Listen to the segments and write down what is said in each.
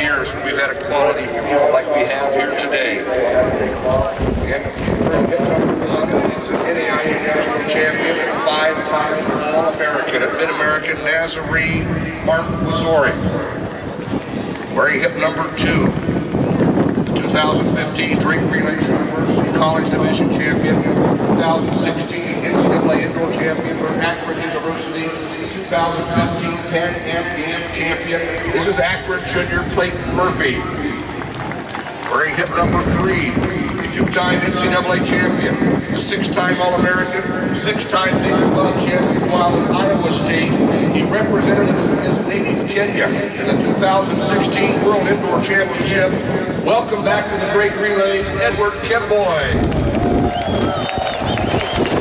years we've had a quality field like we have here today. And he's an NAIA national champion and a 5-time All-American at Mid-American Nazarene, Mark Wazori. Wearing hip number 2. 2015 Drake Relays University College Division champion, 2016 NCAA Indoor champion for Akron University, 2015 Pan Am Games champion. This is Akron Junior Clayton Murphy. Wearing hip number 3, 2-time NCAA champion, a 6-time All-American, 6-time Big 12 champion while at Iowa State. He represented his native Kenya in the 2016 World Indoor Championships. Welcome back to the Drake Relays, Edward Kemboy.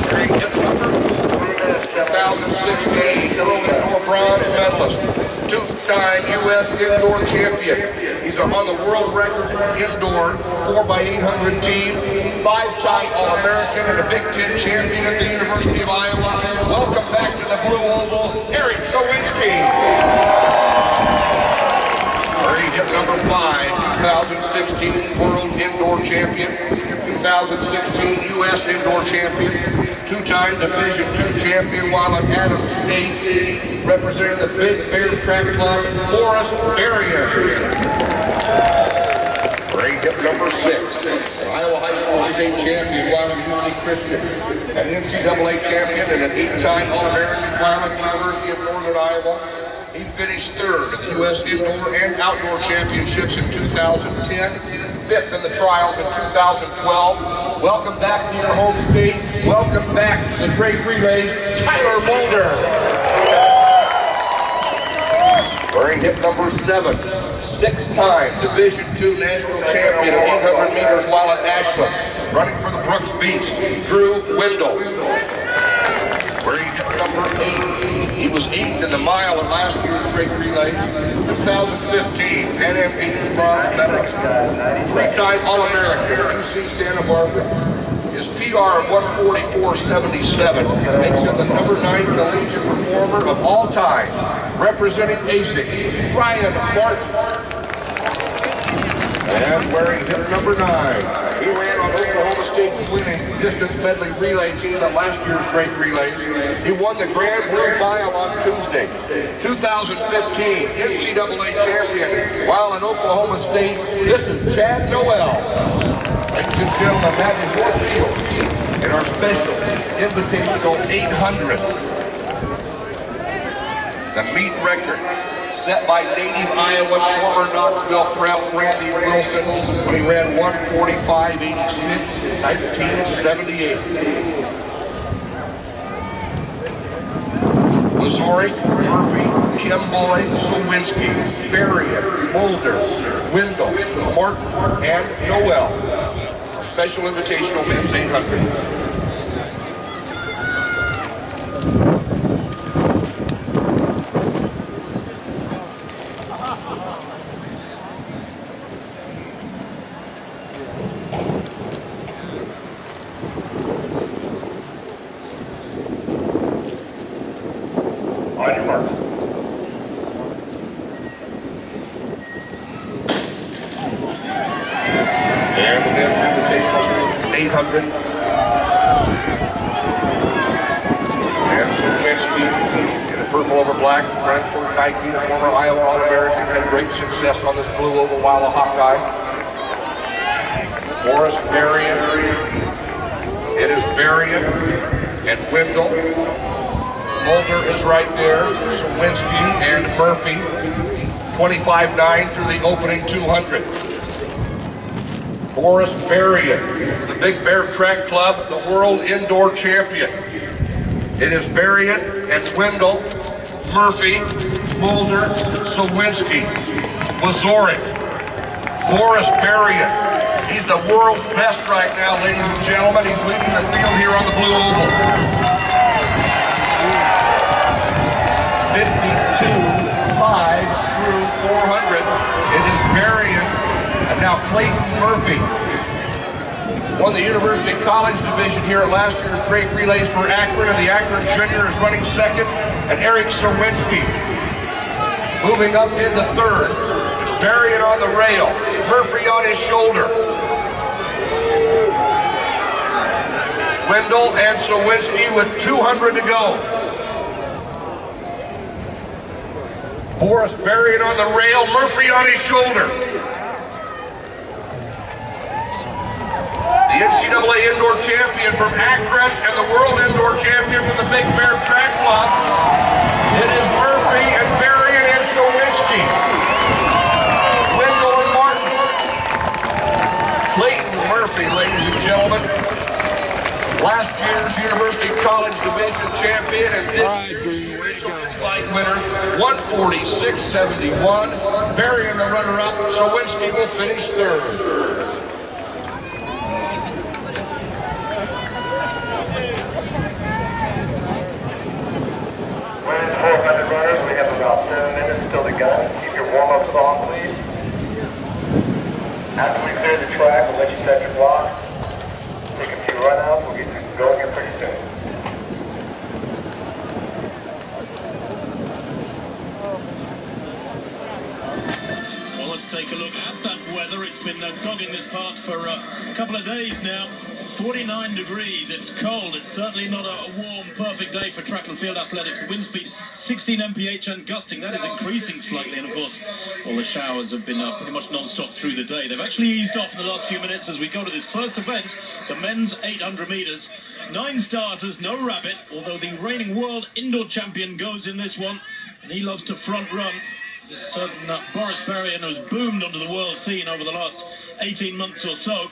Wearing hip number 2016 World Indoor bronze medalist, 2-time U.S. Indoor champion. He's on the world record indoor 4x800 team, 5-time All-American and a Big Ten champion at the University of Iowa. Welcome back to the Blue Oval, Eric Sowinski. Wearing hip number 5, 2016 World Indoor Champion, 2016 U.S. Indoor Champion, 2-time Division II champion while at Adams State, representing the Big Bear Track Club, Boris Berrien. Wearing hip number 6, Iowa High School State champion while at Unity Christian, an NCAA champion and an 8-time All-American while at the University of Northern Iowa. He finished 3rd in the U.S. Indoor and Outdoor Championships in 2010, 5th in the trials in 2012. Welcome back to your home state. Welcome back to the Drake Relays, Tyler Mulder. Wearing hip number 7, 6-time Division II National Champion at 800 meters while at Ashland, running for the Brooks Beast, Drew Wendell. Wearing hip number 8, he was 8th in the mile at last year's Drake Relays, 2015 Pan Am Games bronze medalist, 3-time All-American at UC Santa Barbara. His PR of 144.77 makes him the number 9 collegiate performer of all time, representing ASICS, Brian Martin. And wearing hip number 9, he ran on Oklahoma State's winning distance medley relay team at last year's Drake Relays. He won the Grand Blue Mile on Tuesday. 2015 NCAA champion while in Oklahoma State. This is Chad Noel. Ladies and gentlemen, that is your field in our special Invitational 800. The meet record set by native Iowa, former Knoxville prep Randy Wilson when he ran 1:45.86 in 1978. Wazori, Murphy, Kemboy, Sowinski, Berrien, Mulder, Wendell, Martin, and Noel. Special Invitational Men's 800. On your mark. And the men's invitational 800. And Sowinski in the purple over black, running for Nike, the former Iowa All-American, had great success on this blue oval while a Hawkeye. Boris Berrien. It is Berrien and Wendell. Mulder is right there, Sowinski and Murphy, 25.9 through the opening 200. Boris Berrien, the Big Bear Track Club, the World Indoor Champion. It is Berrien and Wendell, Murphy, Mulder, Sowinski, Wazori, Boris Berrien. He's the world's best right now, ladies and gentlemen. He's leading the field here on the Blue Oval. 52.5 through 400. It is Berrien and now Clayton Murphy. Won the University College Division here at last year's Drake Relays for Akron, and the Akron Junior is running 2nd, and Eric Sowinski moving up into 3rd. It's Berrien on the rail, Murphy on his shoulder. Wendell and Sawinski with 200 to go. Boris Berrien on the rail, Murphy on his shoulder. The NCAA Indoor Champion from Akron and the World Indoor Champion from the Big Bear Track Club. It is Murphy and Berrien and Sawinski. Wendell and Martin. Clayton Murphy, ladies and gentlemen. Last year's University College Division champion and this year's Rachel Invite winner, 146.71. Berrien the runner-up. Sawinski will finish third. Runners, we have about 7 minutes till the gun. Keep your warm-ups on, please. After we clear the track, we'll let you set your block. Take a few run-outs. We'll get you going here pretty soon. Well, let's take a look at that weather. It's been dogging this part for a couple of days now. 49 degrees, it's cold. It's certainly not a warm, perfect day for track and field athletics. The wind speed 16 mph and gusting. That is increasing slightly, and of course all the showers have been pretty much non-stop through the day. They've actually eased off in the last few minutes as we go to this first event, the men's 800 meters. 9 starters, no rabbit, although the reigning world indoor champion goes in this one, and he loves to front run. This certain Boris Berrien has boomed onto the world scene over the last 18 months or so.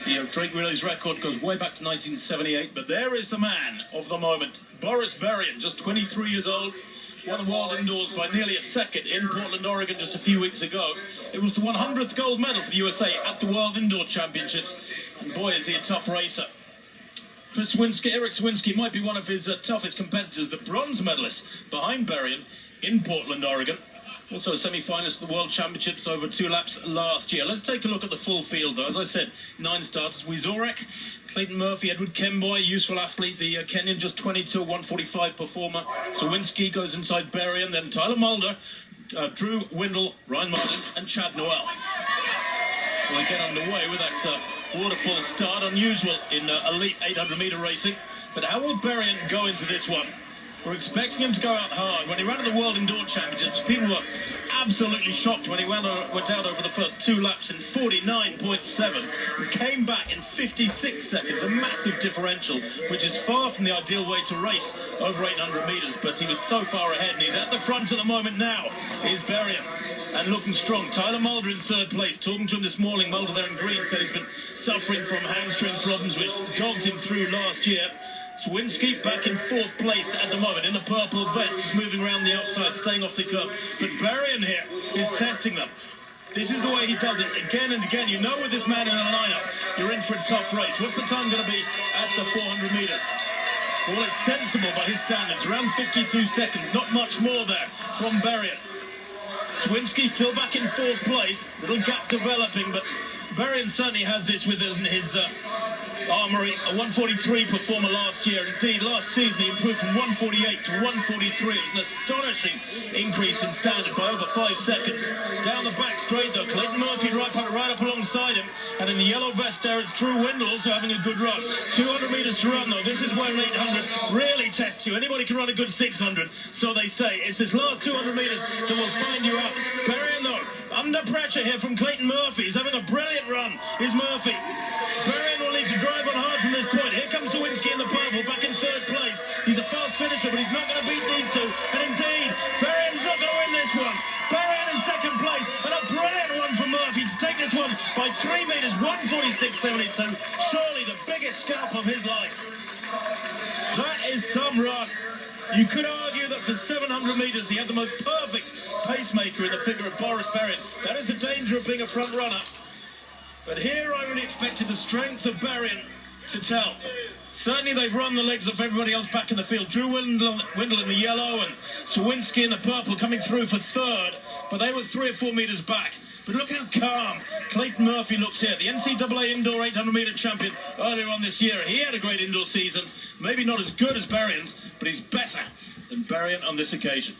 The Drake Relays record goes way back to 1978, but there is the man of the moment, Boris Berrien, just 23 years old, won the world indoors by nearly a second in Portland, Oregon just a few weeks ago. It was the 100th gold medal for the USA at the World Indoor Championships, and boy is he a tough racer. Eric Sawinski might be one of his toughest competitors, the bronze medalist behind Berrien in Portland, Oregon. Also a semi-finalist of the World Championships over 2 laps last year. Let's take a look at the full field, though. As I said, 9 starters. Wieczorek, Clayton Murphy, Edward Kemboi, useful athlete, the Kenyan, just 22, 145 performer. Sawinski goes inside Berrien, then Tyler Mulder, Drew Wendell, Ryan Martin, and Chad Noel. We'll get underway with that waterfall start, unusual in elite 800-meter racing. But how will Berrien go into this one? We're expecting him to go out hard. When he ran at the World Indoor Championships, people were absolutely shocked when he went out over the first 2 laps in 49.7 and came back in 56 seconds, a massive differential, which is far from the ideal way to race over 800 meters, but he was so far ahead, and he's at the front at the moment now, is Berrien. And looking strong. Tyler Mulder in 3rd place. Talking to him this morning, Mulder there in green said he's been suffering from hamstring problems which dogged him through last year. Sawinski back in 4th place at the moment in the purple vest. He's moving around the outside, staying off the curb. But Berrien here is testing them. This is the way he does it again and again. You know with this man in the lineup, you're in for a tough race. What's the time going to be at the 400 meters? Well, it's sensible by his standards. Around 52 seconds. Not much more there from Berrien. Sawinski still back in 4th place. Little gap developing, but Berrien certainly has this within his armory. A 143 performer last year. Indeed, last season he improved from 148 to 143. It's an astonishing increase in standard by over 5 seconds. Down the back straight though, Clayton Murphy right up alongside him. And in the yellow vest there, it's Drew Wendell also having a good run. 200 meters to run though. This is where an 800 really tests you. Anybody can run a good 600, so they say. It's this last 200 meters that will find you out. Berrien though, under pressure here from Clayton Murphy. He's having a brilliant run, is Murphy. Berrien will need to drive on hard from this point. Here comes Sawinski in the purple, back in 3rd place. He's a fast finisher, but he's not going to beat these two. And indeed, Berrien's not going to win this one. Berrien in 2nd place, and a brilliant one from Murphy to take this one by 3 meters, 146.72. Surely the biggest scalp of his life. That is some run. You could argue that for 700 meters he had the most perfect pacemaker in the figure of Boris Berrien. That is the danger of being a front runner. But here I really expected the strength of Berrien to tell. Certainly they've run the legs of everybody else back in the field. Drew Wendell in the yellow and Sawinski in the purple coming through for 3rd. But they were 3 or 4 meters back. But look how calm Clayton Murphy looks here. The NCAA Indoor 800-meter champion earlier on this year. He had a great indoor season. Maybe not as good as Berrien's, but he's better than Berrien on this occasion.